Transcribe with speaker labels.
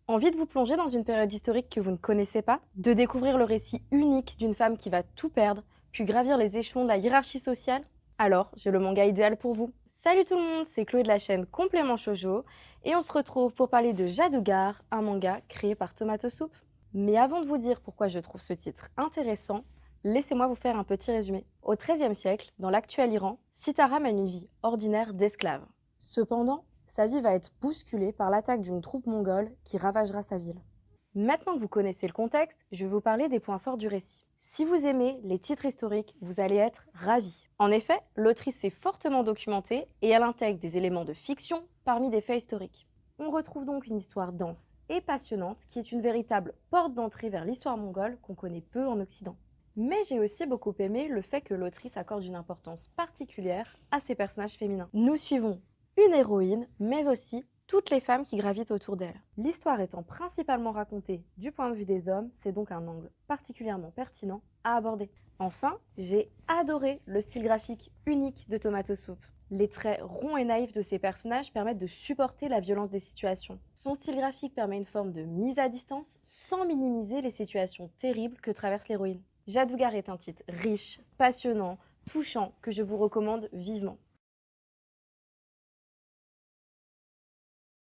Speaker 1: Envie de vous plonger dans une période historique que vous ne connaissez pas? De découvrir le récit unique d'une femme qui va tout perdre, puis gravir les échelons de la hiérarchie sociale? Alors, j'ai le manga idéal pour vous. Salut tout le monde, c'est Chloé de la chaîne Complément Shoujo, et on se retrouve pour parler de Jadugar, un manga créé par Tomato Soup. Mais avant de vous dire pourquoi je trouve ce titre intéressant, laissez-moi vous faire un petit résumé. Au XIIIe siècle, dans l'actuel Iran, Sitara mène une vie ordinaire d'esclave. Cependant, sa vie va être bousculée par l'attaque d'une troupe mongole qui ravagera sa ville. Maintenant que vous connaissez le contexte, je vais vous parler des points forts du récit. Si vous aimez les titres historiques, vous allez être ravis. En effet, l'autrice s'est fortement documentée et elle intègre des éléments de fiction parmi des faits historiques. On retrouve donc une histoire dense et passionnante qui est une véritable porte d'entrée vers l'histoire mongole qu'on connaît peu en Occident. Mais j'ai aussi beaucoup aimé le fait que l'autrice accorde une importance particulière à ses personnages féminins. Nous suivons une héroïne, mais aussi toutes les femmes qui gravitent autour d'elle. L'histoire étant principalement racontée du point de vue des hommes, c'est donc un angle particulièrement pertinent à aborder. Enfin, j'ai adoré le style graphique unique de Tomato Soup. Les traits ronds et naïfs de ses personnages permettent de supporter la violence des situations. Son style graphique permet une forme de mise à distance sans minimiser les situations terribles que traverse l'héroïne. Jadugar est un titre riche, passionnant, touchant que je vous recommande vivement.